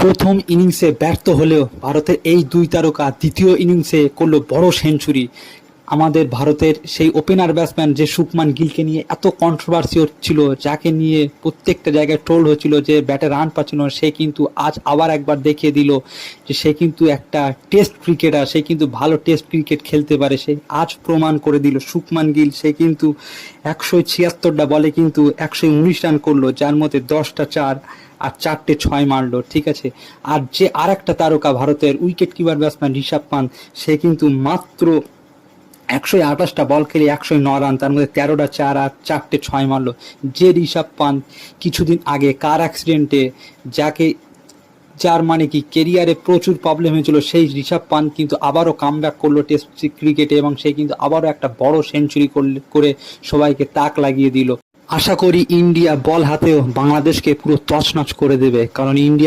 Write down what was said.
প্রথম ইনিংসে ব্যর্থ হলেও ভারতের এই দুই তারকা দ্বিতীয় ইনিংসে করলো বড় সেঞ্চুরি। আমাদের ভারতের সেই ওপেনার ব্যাটসম্যান যে শুভমান গিলকে নিয়ে এত কন্ট্রোভার্সি হচ্ছিল, যাকে নিয়ে প্রত্যেকটা জায়গায় ট্রোল হচ্ছিল যে ব্যাটে রান পাচ্ছিল না, সে কিন্তু আজ আবার একবার দেখিয়ে দিল যে সে কিন্তু একটা টেস্ট ক্রিকেটার, সে কিন্তু ভালো টেস্ট ক্রিকেট খেলতে পারে। সে আজ প্রমাণ করে দিল শুভমান গিল। সে কিন্তু 176টা বলে কিন্তু 119 রান করলো, যার মধ্যে 10টা চার আর 4টে 6 মারলো, ঠিক আছে। আর যে আর একটা তারকা ভারতের wicket keeper batsman Rishabh Pant, সে কিন্তু মাত্র 128টা বল খেলে 109 রান, তার মধ্যে 13টা চার আর 4টে 6 মারলো। যে ঋষভ পান্ত কিছুদিন আগে কার অ্যাক্সিডেন্টে যার মানে কি কেরিয়ারে প্রচুর প্রবলেম হয়েছিল, সেই ঋষভ পান্ত কিন্তু আবারও কামব্যাক করলো টেস্ট ক্রিকেটে, এবং সে কিন্তু আবারও একটা বড় সেঞ্চুরি করে সবাইকে তাক লাগিয়ে দিল। আশা করি ইন্ডিয়া বল হাতেও বাংলাদেশকে পুরো তছনছ করে দেবে, কারণ ইন্ডিয়া